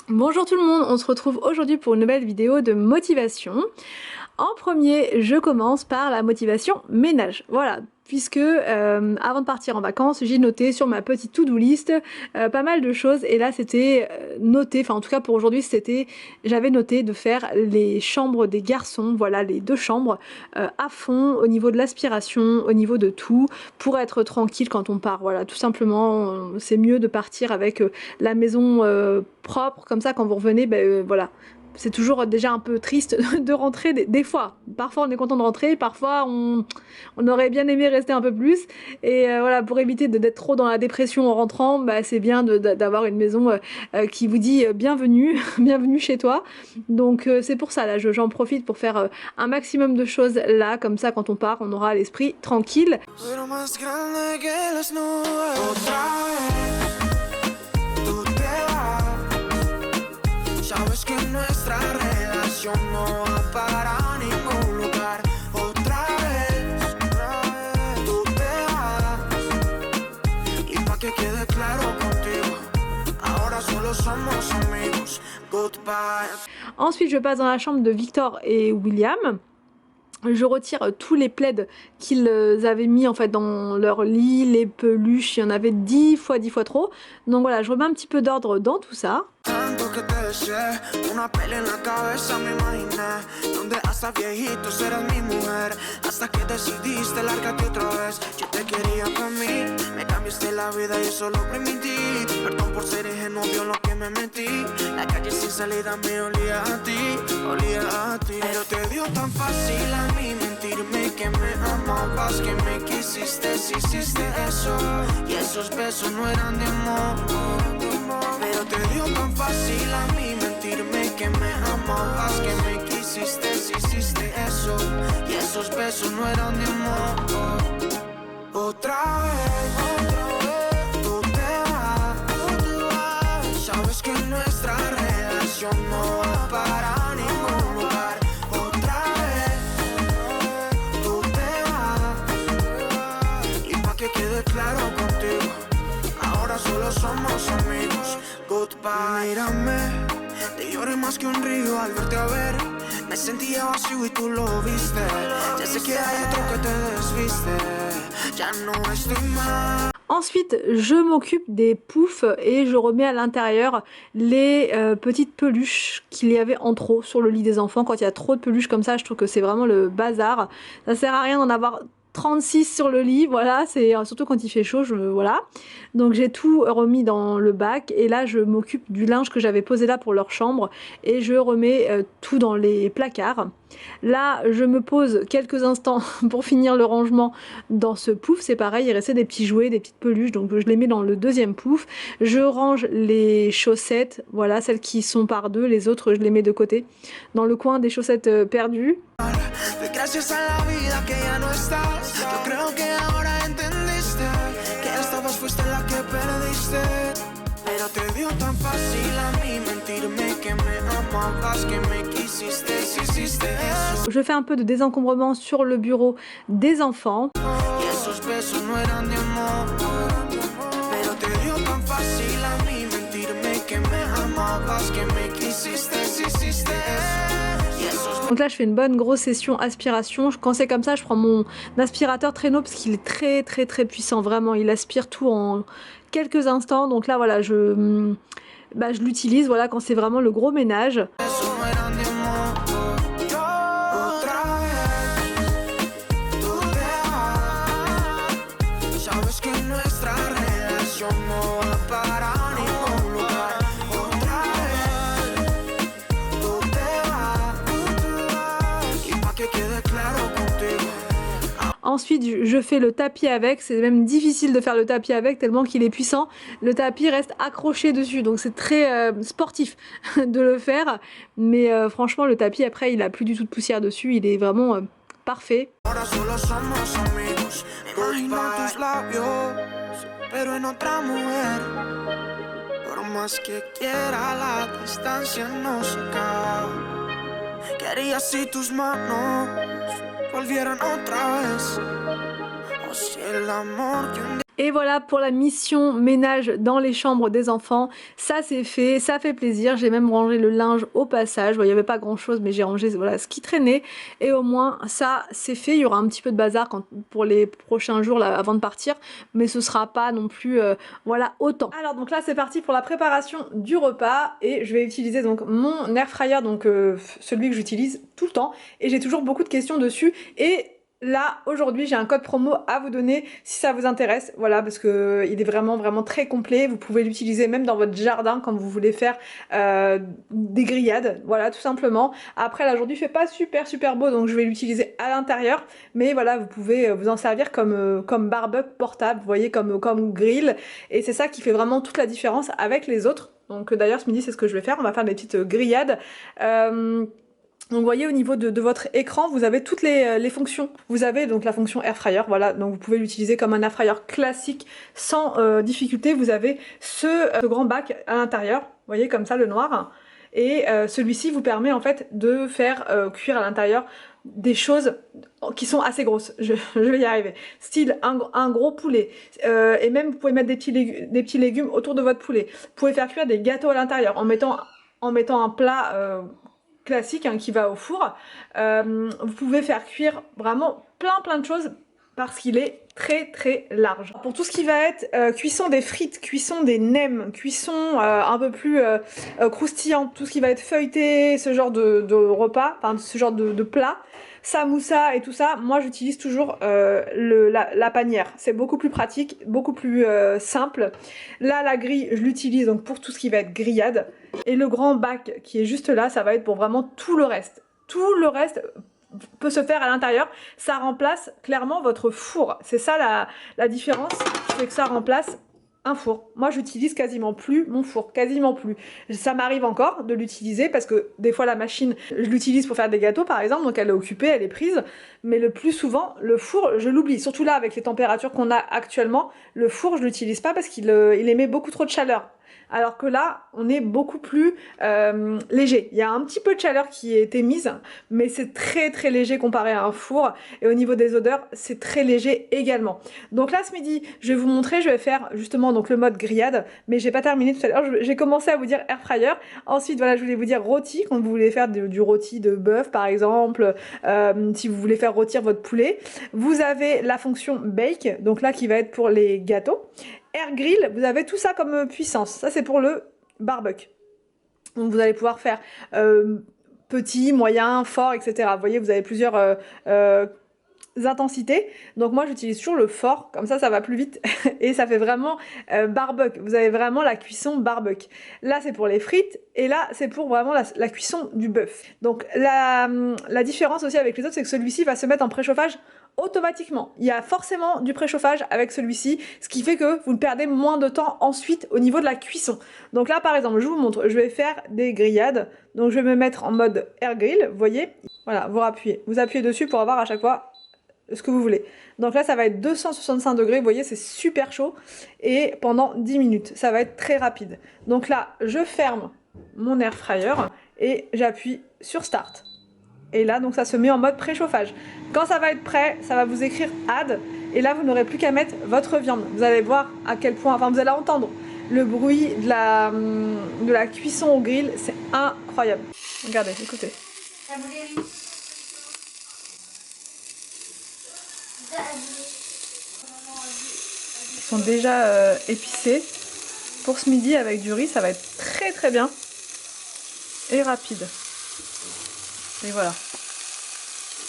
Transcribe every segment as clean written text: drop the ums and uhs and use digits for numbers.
Bonjour tout le monde, on se retrouve aujourd'hui pour une nouvelle vidéo de motivation. En premier, je commence par la motivation ménage. Voilà, puisque avant de partir en vacances, j'ai noté sur ma petite to-do list pas mal de choses. Et là, c'était noté, enfin en tout cas pour aujourd'hui, j'avais noté de faire les chambres des garçons, voilà, les deux chambres à fond au niveau de l'aspiration, au niveau de tout, pour être tranquille quand on part. Voilà, tout simplement, c'est mieux de partir avec la maison propre, comme ça quand vous revenez, voilà, c'est toujours déjà un peu triste de rentrer des fois. Parfois on est content de rentrer, parfois on aurait bien aimé rester un peu plus. Et voilà, pour éviter d'être trop dans la dépression en rentrant, c'est bien d'avoir une maison qui vous dit bienvenue, bienvenue chez toi. Donc c'est pour ça, là j'en profite pour faire un maximum de choses là, comme ça quand on part, on aura l'esprit tranquille. Sabes que nuestra relación no va para ningún lugar. Otra vez, tú te vas. Y pa' que quede claro contigo, ahora solo somos amigos. Goodbye. Ensuite, je passe dans la chambre de Victor et William. Je retire tous les plaids qu'ils avaient mis en fait dans leur lit, les peluches, il y en avait 10 fois trop. Donc voilà, je remets un petit peu d'ordre dans tout ça. Tanto que te deseé, una peli en la cabeza me imaginé, donde hasta viejito serás mi mujer, hasta que decidiste largarte otra vez. Yo te quería para mí, me cambiaste la vida y eso lo permití. Perdón por ser ingenuo, vio lo que me metí. La calle sin salida me olía a ti, olía a ti. Pero te dio tan fácil a mí mentirme que me amabas, que me quisiste, si hiciste eso. Y esos besos no eran de amor. Pero te dio tan fácil a mí mentirme que me amabas, que me quisiste, si hiciste eso. Y esos besos no eran de amor. Otra vez, tú te vas. Sabes que nuestra relación no va para ningún lugar. Otra vez, tú te vas. Y pa' que quede claro contigo, ahora solo somos amigos. Goodbye. Mírame, te lloré más que un río al verte a ver. Me sentía vacío y tú lo viste. Ya sé que hay otro que te desviste. Ya no estoy mal. Ensuite, je m'occupe des poufs et je remets à l'intérieur les petites peluches qu'il y avait en trop sur le lit des enfants. Quand il y a trop de peluches comme ça, je trouve que c'est vraiment le bazar. Ça sert à rien d'en avoir 36 sur le lit, voilà, c'est surtout quand il fait chaud, voilà. Donc j'ai tout remis dans le bac et là je m'occupe du linge que j'avais posé là pour leur chambre et je remets tout dans les placards. Là je me pose quelques instants pour finir le rangement dans ce pouf, c'est pareil, il restait des petits jouets, des petites peluches, donc je les mets dans le deuxième pouf. Je range les chaussettes, voilà, celles qui sont par deux, les autres je les mets de côté, dans le coin des chaussettes perdues. Gracias a la vida que ya no estás. Yo creo que ahora entendiste que esta vez fuiste la que perdiste. Pero te dio tan fácil a mí mentirme que me amabas, que me quisiste, si hiciste eso. Je fais un peu de désencombrement sur le bureau des enfants. Y esos besos no eran de amor. Pero te dio tan fácil a mí mentirme que me amabas, que me quisiste, si hiciste eso. Donc là je fais une bonne grosse session aspiration. Quand c'est comme ça je prends mon aspirateur Traîneau parce qu'il est très puissant, vraiment il aspire tout en quelques instants. Donc là voilà je l'utilise voilà, quand c'est vraiment le gros ménage. Ensuite, je fais le tapis avec. C'est même difficile de faire le tapis avec tellement qu'il est puissant. Le tapis reste accroché dessus, donc c'est très sportif de le faire. Mais franchement, le tapis, après, il a plus du tout de poussière dessus. Il est vraiment parfait. Et voilà pour la mission ménage dans les chambres des enfants. Ça c'est fait, ça fait plaisir. J'ai même rangé le linge au passage. Bon, il n'y avait pas grand chose mais j'ai rangé voilà, ce qui traînait. Et au moins ça c'est fait. Il y aura un petit peu de bazar pour les prochains jours là, avant de partir. Mais ce sera pas non plus voilà, autant. Alors donc là c'est parti pour la préparation du repas. Et je vais utiliser donc mon air fryer, donc celui que j'utilise tout le temps. Et j'ai toujours beaucoup de questions dessus. Et là, aujourd'hui, j'ai un code promo à vous donner si ça vous intéresse. Voilà, parce que il est vraiment très complet. Vous pouvez l'utiliser même dans votre jardin quand vous voulez faire des grillades. Voilà, tout simplement. Après, là, aujourd'hui, il fait pas super beau, donc je vais l'utiliser à l'intérieur. Mais voilà, vous pouvez vous en servir comme barbecue portable, vous voyez, comme grill. Et c'est ça qui fait vraiment toute la différence avec les autres. Donc d'ailleurs, ce midi, c'est ce que je vais faire. On va faire des petites grillades. Donc vous voyez au niveau de votre écran, vous avez toutes les fonctions. Vous avez donc la fonction air fryer, voilà, donc vous pouvez l'utiliser comme un air fryer classique sans difficulté. Vous avez ce grand bac à l'intérieur, vous voyez comme ça le noir. Et celui-ci vous permet en fait de faire cuire à l'intérieur des choses qui sont assez grosses, je vais y arriver, style un gros poulet, et même vous pouvez mettre des petits légumes autour de votre poulet. Vous pouvez faire cuire des gâteaux à l'intérieur en mettant un plat classique hein, qui va au four. Vous pouvez faire cuire vraiment plein de choses parce qu'il est très large. Pour tout ce qui va être cuisson des frites, cuisson des nems, cuisson un peu plus croustillant, tout ce qui va être feuilleté, ce genre de repas, enfin ce genre de plat, samoussa et tout ça, moi j'utilise toujours la panière. C'est beaucoup plus pratique, beaucoup plus simple. Là la grille, je l'utilise donc pour tout ce qui va être grillade. Et le grand bac qui est juste là, ça va être pour vraiment tout le reste. Tout le reste peut se faire à l'intérieur. Ça remplace clairement votre four. C'est ça la différence, c'est que ça remplace un four. Moi j'utilise quasiment plus mon four, quasiment plus. Ça m'arrive encore de l'utiliser parce que des fois la machine, je l'utilise pour faire des gâteaux par exemple, donc elle est occupée, elle est prise, mais le plus souvent le four je l'oublie, surtout là avec les températures qu'on a actuellement, le four je l'utilise pas parce qu'il émet beaucoup trop de chaleur. Alors que là, on est beaucoup plus léger. Il y a un petit peu de chaleur qui est émise, mais c'est très léger comparé à un four. Et au niveau des odeurs, c'est très léger également. Donc là, ce midi, je vais vous montrer, je vais faire justement donc le mode grillade, mais j'ai pas terminé tout à l'heure. J'ai commencé à vous dire air fryer. Ensuite, voilà, je voulais vous dire rôti, quand vous voulez faire du rôti de bœuf, par exemple, si vous voulez faire rôtir votre poulet. Vous avez la fonction bake, donc là qui va être pour les gâteaux. Air grill, vous avez tout ça comme puissance. Ça, c'est pour le barbecue. Donc, vous allez pouvoir faire petit, moyen, fort, etc. Vous voyez, vous avez plusieurs intensités. Donc, moi, j'utilise toujours le fort. Comme ça va plus vite. Et ça fait vraiment barbecue. Vous avez vraiment la cuisson barbecue. Là, c'est pour les frites. Et là, c'est pour vraiment la cuisson du bœuf. Donc, la différence aussi avec les autres, c'est que celui-ci va se mettre en préchauffage automatiquement. Il y a forcément du préchauffage avec celui-ci, ce qui fait que vous perdez moins de temps ensuite au niveau de la cuisson. Donc là par exemple, je vous montre, je vais faire des grillades, donc je vais me mettre en mode air grill, vous voyez, voilà, vous appuyez dessus pour avoir à chaque fois ce que vous voulez. Donc là ça va être 265 degrés, vous voyez c'est super chaud, et pendant 10 minutes, ça va être très rapide. Donc là je ferme mon air fryer et j'appuie sur start. Et là, donc ça se met en mode préchauffage. Quand ça va être prêt, ça va vous écrire add. Et là, vous n'aurez plus qu'à mettre votre viande. Vous allez voir à quel point, enfin vous allez entendre le bruit de la cuisson au grill. C'est incroyable. Regardez, écoutez. Ils sont déjà épicés. Pour ce midi, avec du riz, ça va être très bien. Et rapide. Et voilà.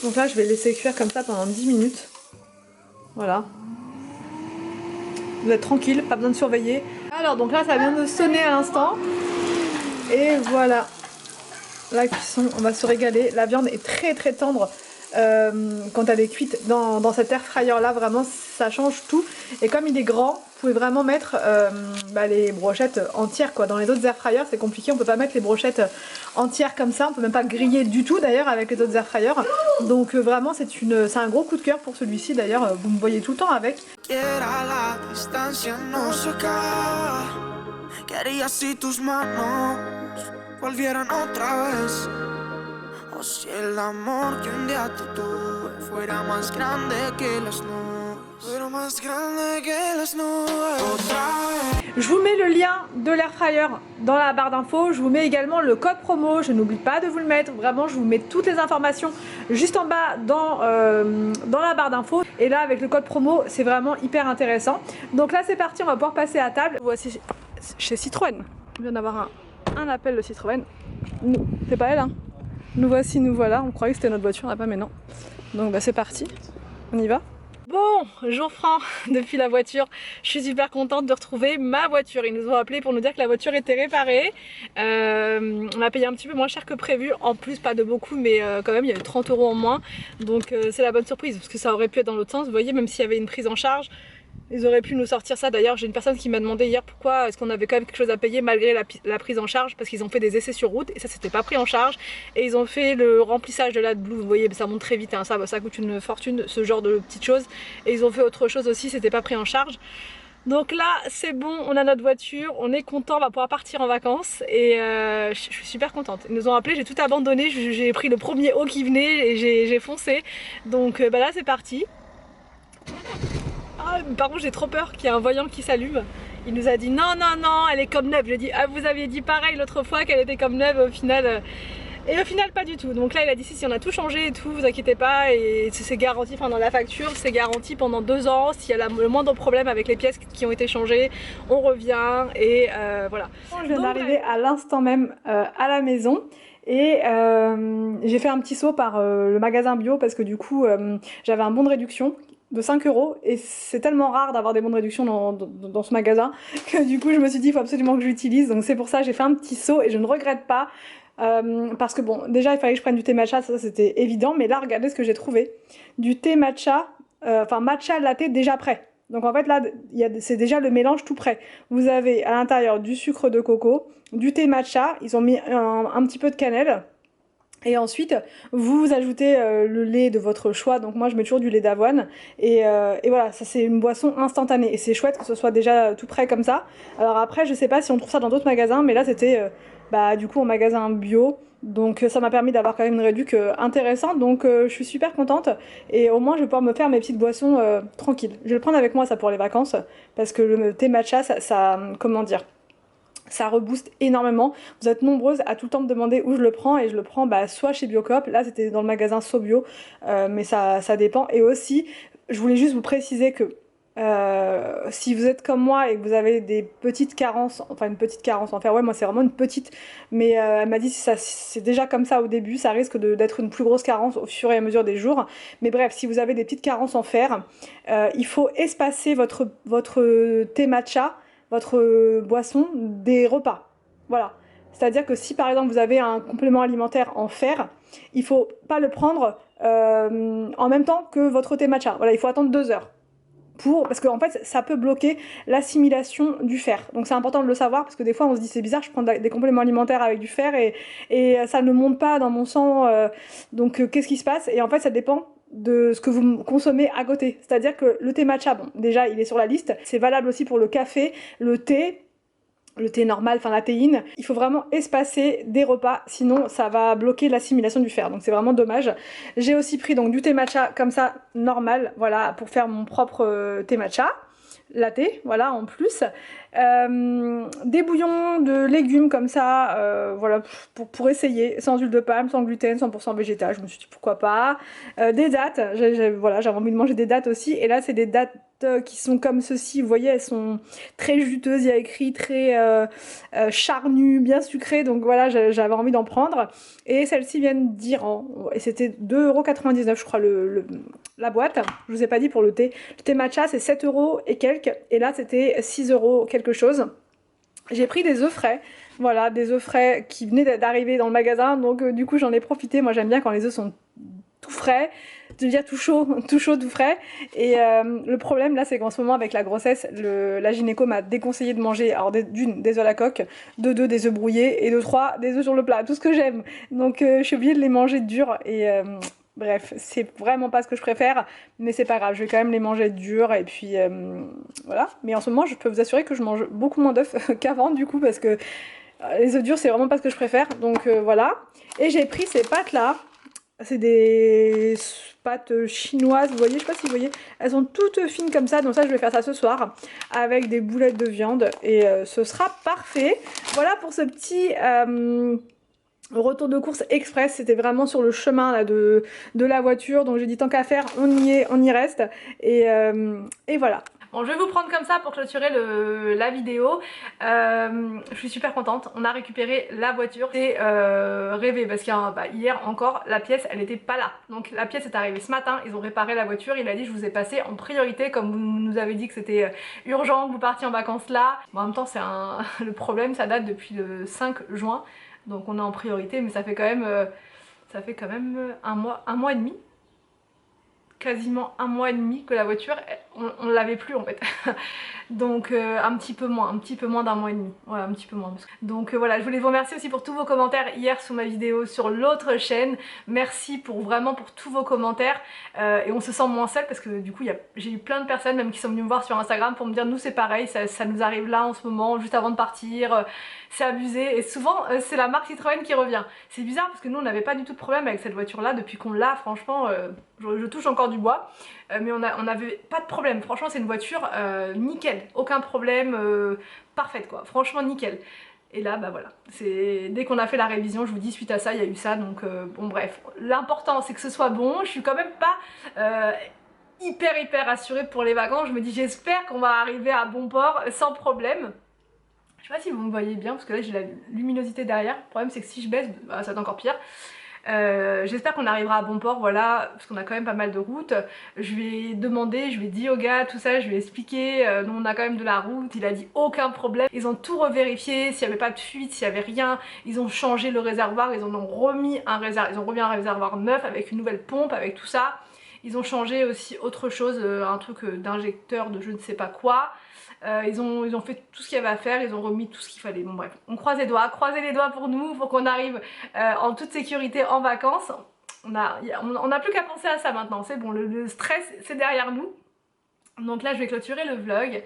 Donc là, je vais laisser cuire comme ça pendant 10 minutes. Voilà. Vous êtes tranquille, pas besoin de surveiller. Alors, donc là, ça vient de sonner à l'instant. Et voilà. La cuisson, on va se régaler. La viande est très tendre quand elle est cuite dans cet air fryer là. Vraiment, ça change tout. Et comme il est grand, vous pouvez vraiment mettre les brochettes entières quoi. Dans les autres air fryers, c'est compliqué. On peut pas mettre les brochettes entières comme ça. On peut même pas griller du tout d'ailleurs avec les autres air fryers. Donc vraiment, c'est un gros coup de cœur pour celui-ci. D'ailleurs, vous me voyez tout le temps avec. Volvieran otra vez. O si el amor que un día te tuve fuera más grande que las nubes. pero más grande que las nubes. Otra vez. Je vous mets le lien de l'air fryer dans la barre d'infos, je vous mets également le code promo, je n'oublie pas de vous le mettre, vraiment je vous mets toutes les informations juste en bas dans la barre d'infos. Et là avec le code promo c'est vraiment hyper intéressant. Donc là c'est parti, on va pouvoir passer à table. Voici chez Citroën, on vient d'avoir un appel de Citroën. C'est pas elle hein. Nous voici, nous voilà, on croyait que c'était notre voiture, là pas mais non. Donc bah c'est parti, on y va. Bon, jour franc depuis la voiture, je suis super contente de retrouver ma voiture. Ils nous ont appelé pour nous dire que la voiture était réparée. On a payé un petit peu moins cher que prévu, en plus pas de beaucoup mais quand même il y avait 30 € en moins. Donc c'est la bonne surprise parce que ça aurait pu être dans l'autre sens, vous voyez, même s'il y avait une prise en charge. Ils auraient pu nous sortir ça. D'ailleurs j'ai une personne qui m'a demandé hier pourquoi est-ce qu'on avait quand même quelque chose à payer malgré la prise en charge, parce qu'ils ont fait des essais sur route et ça c'était pas pris en charge, et ils ont fait le remplissage de l'AdBlue, vous voyez ça monte très vite hein, ça coûte une fortune ce genre de petites choses, et ils ont fait autre chose aussi, c'était pas pris en charge. Donc là c'est bon, on a notre voiture, on est content, on va pouvoir partir en vacances et je suis super contente. Ils nous ont appelé, j'ai tout abandonné, j'ai pris le premier haut qui venait et j'ai foncé. Donc bah là c'est parti. Ah, par contre j'ai trop peur qu'il y ait un voyant qui s'allume. Il nous a dit non non non elle est comme neuve. J'ai dit ah vous aviez dit pareil l'autre fois qu'elle était comme neuve, au final et au final pas du tout. Donc là il a dit si on a tout changé et tout, vous inquiétez pas, et c'est garanti, enfin dans la facture c'est garanti pendant 2 ans. S'il y a le moindre problème avec les pièces qui ont été changées, on revient et voilà. Je viens d'arriver à l'instant même à la maison. Et j'ai fait un petit saut par le magasin bio parce que du coup j'avais un bon de réduction de 5 € et c'est tellement rare d'avoir des bons de réduction dans ce magasin que du coup je me suis dit il faut absolument que je l'utilise. Donc c'est pour ça que j'ai fait un petit saut et je ne regrette pas parce que bon déjà il fallait que je prenne du thé matcha, ça c'était évident, mais là regardez ce que j'ai trouvé, du thé matcha, enfin matcha latte déjà prêt. Donc en fait là c'est déjà le mélange tout prêt. Vous avez à l'intérieur du sucre de coco, du thé matcha, ils ont mis un petit peu de cannelle. Et ensuite, vous ajoutez le lait de votre choix. Donc moi, je mets toujours du lait d'avoine. Et voilà, ça c'est une boisson instantanée. Et c'est chouette que ce soit déjà tout prêt comme ça. Alors après, je sais pas si on trouve ça dans d'autres magasins, mais là c'était du coup en magasin bio. Donc ça m'a permis d'avoir quand même une réduc intéressante. Donc je suis super contente. Et au moins, je vais pouvoir me faire mes petites boissons tranquilles. Je vais le prendre avec moi ça pour les vacances. Parce que le thé matcha, ça comment dire, ça rebooste énormément. Vous êtes nombreuses à tout le temps me demander où je le prends, et je le prends soit chez Biocoop, là c'était dans le magasin SoBio, mais ça dépend. Et aussi, je voulais juste vous préciser que si vous êtes comme moi et que vous avez des petites carences, enfin une petite carence en fer, ouais moi c'est vraiment une petite, mais elle m'a dit si c'est déjà comme ça au début, ça risque d'être une plus grosse carence au fur et à mesure des jours. Mais bref, si vous avez des petites carences en fer, il faut espacer votre thé matcha, votre boisson, des repas. Voilà. C'est-à-dire que si par exemple vous avez un complément alimentaire en fer, il faut pas le prendre en même temps que votre thé matcha. Voilà, il faut attendre 2 heures. Parce qu'en fait ça peut bloquer l'assimilation du fer. Donc c'est important de le savoir parce que des fois on se dit c'est bizarre, je prends des compléments alimentaires avec du fer et ça ne monte pas dans mon sang. Donc qu'est-ce qui se passe? Et en fait ça dépend de ce que vous consommez à côté. C'est-à-dire que le thé matcha, bon déjà il est sur la liste, c'est valable aussi pour le café, le thé normal, enfin la théine. Il faut vraiment espacer des repas, sinon ça va bloquer l'assimilation du fer, donc c'est vraiment dommage. J'ai aussi pris donc du thé matcha comme ça, normal, voilà, pour faire mon propre thé matcha latte, voilà, en plus. Des bouillons de légumes comme ça, voilà, pour essayer, sans huile de palme, sans gluten, 100% végétal, je me suis dit pourquoi pas. Des dattes, voilà, j'avais envie de manger des dattes aussi, et là c'est des dattes qui sont comme ceci, vous voyez, elles sont très juteuses, il y a écrit très charnues, bien sucrées, donc voilà, j'avais envie d'en prendre. Et celles-ci viennent d'Iran, et c'était 2,99 € je crois la boîte. Je vous ai pas dit pour le thé. Le thé matcha c'est 7 € et quelques, et là c'était 6 € quelque chose. J'ai pris des œufs frais, voilà, des œufs frais qui venaient d'arriver dans le magasin, donc du coup j'en ai profité. Moi j'aime bien quand les œufs sont tout frais, je veux dire tout chaud, tout frais. Et le problème là c'est qu'en ce moment avec la grossesse, la gynéco m'a déconseillé de manger, alors d'une, des œufs à la coque, de deux, des œufs brouillés, et de trois, des œufs sur le plat, tout ce que j'aime. Donc je suis obligée de les manger durs, et bref, c'est vraiment pas ce que je préfère, mais c'est pas grave, je vais quand même les manger durs, et puis voilà. Mais en ce moment je peux vous assurer que je mange beaucoup moins d'œufs qu'avant du coup, parce que les œufs durs c'est vraiment pas ce que je préfère, donc voilà. Et j'ai pris ces pâtes là, c'est des pâtes chinoises, vous voyez, je sais pas si vous voyez, elles sont toutes fines comme ça, donc ça je vais faire ça ce soir avec des boulettes de viande et ce sera parfait. Voilà pour ce petit retour de course express, c'était vraiment sur le chemin là, de la voiture, donc j'ai dit tant qu'à faire, on y est, on y reste et voilà. Bon, je vais vous prendre comme ça pour clôturer la vidéo. Je suis super contente, on a récupéré la voiture. C'est rêvé parce qu'hier hier encore la pièce elle était pas là. Donc la pièce est arrivée ce matin, ils ont réparé la voiture, il a dit je vous ai passé en priorité comme vous nous avez dit que c'était urgent, que vous partiez en vacances là. Bon, en même temps c'est le problème, ça date depuis le 5 juin, donc on est en priorité, mais ça fait quand même un mois et demi. Quasiment un mois et demi que la voiture, on l'avait plus en fait. Donc un petit peu moins d'un mois et demi. Ouais, un petit peu moins. Donc voilà, je voulais vous remercier aussi pour tous vos commentaires hier sous ma vidéo sur l'autre chaîne. Merci vraiment pour tous vos commentaires. Et on se sent moins seul parce que du coup j'ai eu plein de personnes même qui sont venues me voir sur Instagram pour me dire nous c'est pareil, ça nous arrive là en ce moment, juste avant de partir, c'est abusé. Et souvent c'est la marque Citroën qui revient. C'est bizarre parce que nous on n'avait pas du tout de problème avec cette voiture là depuis qu'on l'a, franchement je touche encore du bois, mais on n'avait pas de problème. Franchement c'est une voiture nickel, aucun problème, parfaite quoi, franchement nickel. Et là bah voilà, dès qu'on a fait la révision, je vous dis suite à ça il y a eu ça, donc bon bref, l'important c'est que ce soit bon. Je suis quand même pas hyper assurée pour les vacances, je me dis j'espère qu'on va arriver à bon port sans problème. Je sais pas si vous me voyez bien parce que là j'ai la luminosité derrière, le problème c'est que si je baisse, bah, ça va être encore pire. J'espère qu'on arrivera à bon port, voilà, parce qu'on a quand même pas mal de routes. Je lui ai demandé, je lui ai dit au gars tout ça, je lui ai expliqué, nous on a quand même de la route, il a dit aucun problème. Ils ont tout revérifié, s'il n'y avait pas de fuite, s'il n'y avait rien, ils ont changé le réservoir, ils ont remis un réservoir neuf avec une nouvelle pompe, avec tout ça. Ils ont changé aussi autre chose, un truc d'injecteur de je ne sais pas quoi. Ils ont fait tout ce qu'il y avait à faire, ils ont remis tout ce qu'il fallait. Bon bref, on croise les doigts, croisez les doigts pour nous, pour qu'on arrive en toute sécurité en vacances. On n'a plus qu'à penser à ça maintenant, c'est bon, le stress c'est derrière nous. Donc là je vais clôturer le vlog.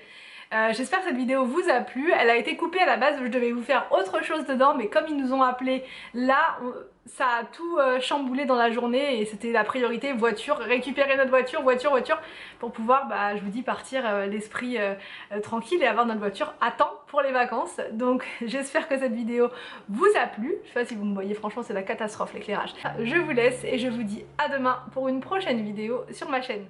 J'espère que cette vidéo vous a plu. Elle a été coupée à la base, je devais vous faire autre chose dedans, mais comme ils nous ont appelé là, ça a tout chamboulé dans la journée et c'était la priorité, voiture, récupérer notre voiture, pour pouvoir, bah, je vous dis, partir l'esprit tranquille et avoir notre voiture à temps pour les vacances. Donc j'espère que cette vidéo vous a plu. Je sais pas si vous me voyez, franchement c'est la catastrophe l'éclairage. Je vous laisse et je vous dis à demain pour une prochaine vidéo sur ma chaîne.